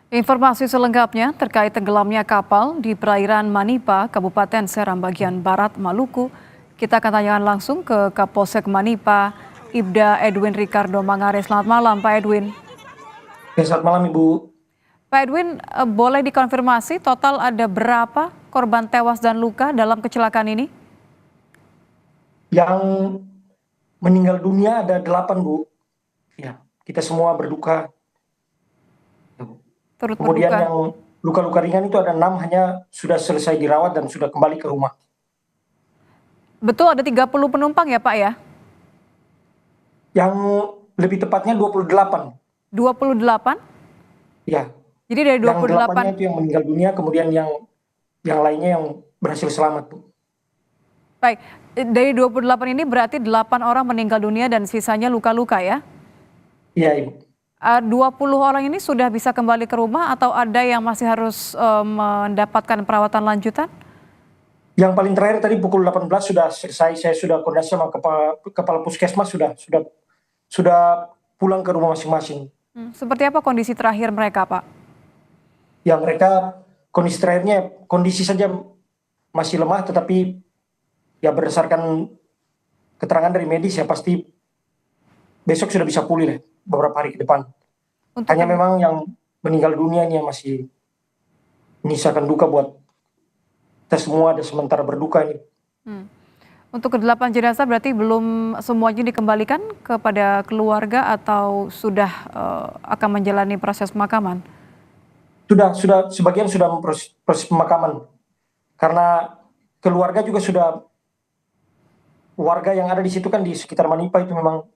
Informasi selengkapnya terkait tenggelamnya kapal di perairan Manipa, Kabupaten Seram bagian Barat, Maluku. Kita akan tanyakan langsung ke Kapolsek Manipa, Ibda Edwin Ricardo Mangare. Selamat malam, Pak Edwin. Selamat malam Ibu. Pak Edwin, boleh dikonfirmasi total ada berapa korban tewas dan luka dalam kecelakaan ini? Yang meninggal dunia ada 8 Bu. Ya, kita semua berduka. Turut Kemudian berduka. yang luka-luka ringan itu ada 6, hanya sudah selesai dirawat dan sudah kembali ke rumah. Betul ada 30 penumpang ya, Pak ya? Yang lebih tepatnya 28. 28? Ya, Jadi dari yang 28. 8-nya itu yang meninggal dunia, kemudian yang lainnya yang berhasil selamat Bu. Baik, dari 28 ini berarti 8 orang meninggal dunia dan sisanya luka-luka ya? Iya Ibu. 20 orang ini sudah bisa kembali ke rumah atau ada yang masih harus mendapatkan perawatan lanjutan? Yang paling terakhir tadi pukul 18 sudah selesai, saya sudah koordinasi sama kepala puskesmas, sudah pulang ke rumah masing-masing. Seperti apa kondisi terakhir mereka, Pak? Ya, mereka kondisi terakhirnya kondisi saja masih lemah, tetapi ya berdasarkan keterangan dari medis ya pasti besok sudah bisa pulih lah beberapa hari ke depan. Untuk Hanya ke- memang yang meninggal dunia ini yang masih menyisakan duka buat kita semua, ada sementara berduka ini. hmm. Untuk ke-8 jenazah berarti belum semuanya dikembalikan kepada keluarga atau sudah akan menjalani proses pemakaman? Sudah sebagian sudah proses pemakaman, karena keluarga juga sudah, warga yang ada di situ kan di sekitar Manipa itu memang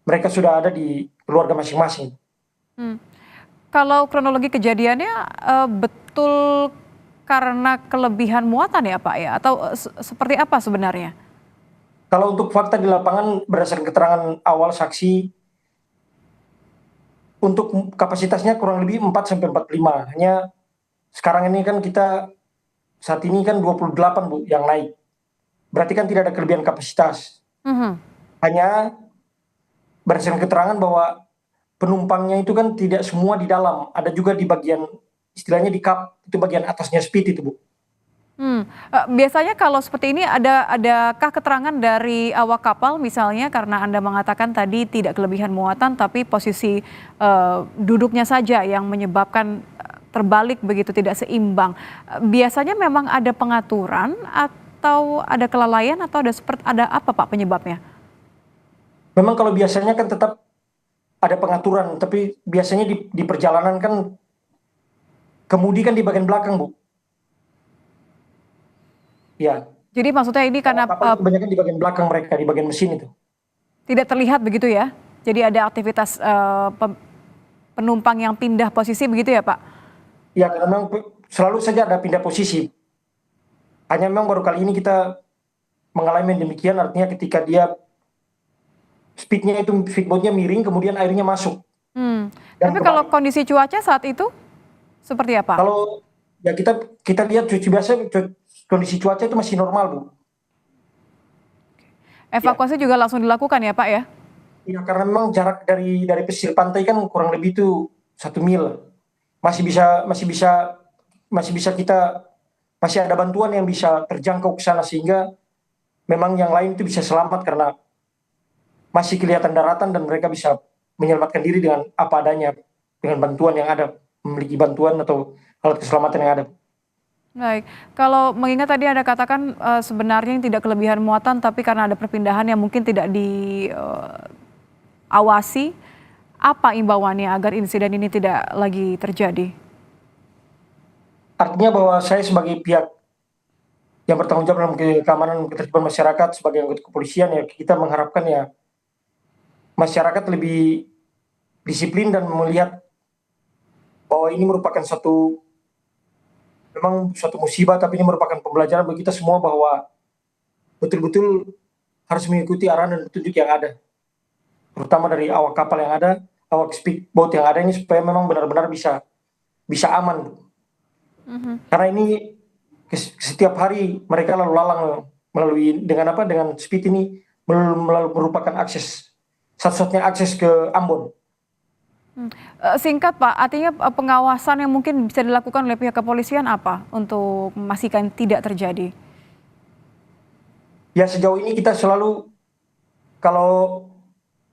mereka sudah ada di keluarga masing-masing. Hmm. Kalau kronologi kejadiannya betul karena kelebihan muatan ya Pak ya? Atau seperti apa sebenarnya? Kalau untuk fakta di lapangan berdasarkan keterangan awal saksi, untuk kapasitasnya kurang lebih 4 sampai 45. Hanya sekarang ini kan kita saat ini kan 28 Bu yang naik. Berarti kan tidak ada kelebihan kapasitas. Mhm. Hanya berdasarkan keterangan bahwa penumpangnya itu kan tidak semua di dalam, ada juga di bagian istilahnya di kap, itu bagian atasnya speed itu Bu. Biasanya kalau seperti ini adakah keterangan dari awak kapal misalnya karena Anda mengatakan tadi tidak kelebihan muatan tapi posisi duduknya saja yang menyebabkan terbalik begitu tidak seimbang. Biasanya memang ada pengaturan atau ada kelalaian atau ada apa Pak penyebabnya? Memang kalau biasanya kan tetap ada pengaturan, tapi biasanya di perjalanan kan kemudi kan di bagian belakang Bu. Ya, Jadi maksudnya ini karena kapal itu kebanyakan di bagian belakang mereka, di bagian mesin itu. tidak terlihat begitu ya? Jadi ada aktivitas penumpang yang pindah posisi begitu ya Pak? Ya, karena memang selalu saja ada pindah posisi. Hanya memang baru kali ini kita mengalami demikian, artinya ketika dia speednya itu speedboatnya miring, kemudian airnya masuk. Hmm. Dan Tapi kalau kebalik. kondisi cuaca saat itu seperti apa? Kalau ya kita lihat cuaca biasa, kondisi cuaca itu masih normal Bu. Ya, Evakuasi juga langsung dilakukan ya Pak ya? ya karena memang jarak dari pesisir pantai kan kurang lebih itu 1 mil. Masih bisa masih bisa masih bisa kita masih ada bantuan yang bisa terjangkau ke sana, sehingga memang yang lain itu bisa selamat karena masih kelihatan daratan dan mereka bisa menyelamatkan diri dengan apa adanya, dengan bantuan yang ada, memiliki bantuan atau alat keselamatan yang ada. Baik, kalau mengingat tadi Anda katakan sebenarnya yang tidak kelebihan muatan tapi karena ada perpindahan yang mungkin tidak diawasi, apa imbauannya agar insiden ini tidak lagi terjadi? Artinya bahwa saya sebagai pihak yang bertanggung jawab dalam keamanan dan ketertiban masyarakat, sebagai anggota kepolisian, ya kita mengharapkan ya masyarakat lebih disiplin dan melihat bahwa ini merupakan memang suatu musibah, tapi ini merupakan pembelajaran bagi kita semua bahwa betul-betul harus mengikuti arahan dan petunjuk yang ada, terutama dari awak kapal yang ada, awak speedboat yang ada ini, supaya memang benar-benar bisa aman. Mhm. Karena ini setiap hari mereka lalu lalang melalui dengan speed ini, merupakan akses satu-satunya akses ke Ambon. Singkat Pak, artinya pengawasan yang mungkin bisa dilakukan oleh pihak kepolisian apa untuk memastikan tidak terjadi? Ya sejauh ini kita selalu kalau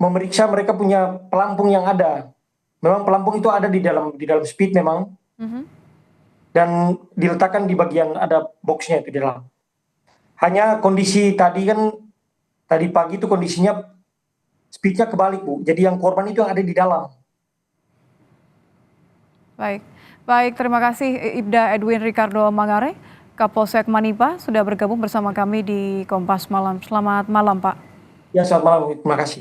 memeriksa mereka punya pelampung yang ada. Memang pelampung itu ada di dalam speed memang, Mhm. dan diletakkan di bagian ada boxnya itu di dalam. Hanya kondisi tadi pagi itu kondisinya speednya kebalik Bu. Jadi yang korban itu yang ada di dalam. Baik, baik terima kasih Ibda Edwin Ricardo Mangare, Kapolsek Manipa sudah bergabung bersama kami di Kompas Malam. Selamat malam Pak. Ya selamat malam, terima kasih.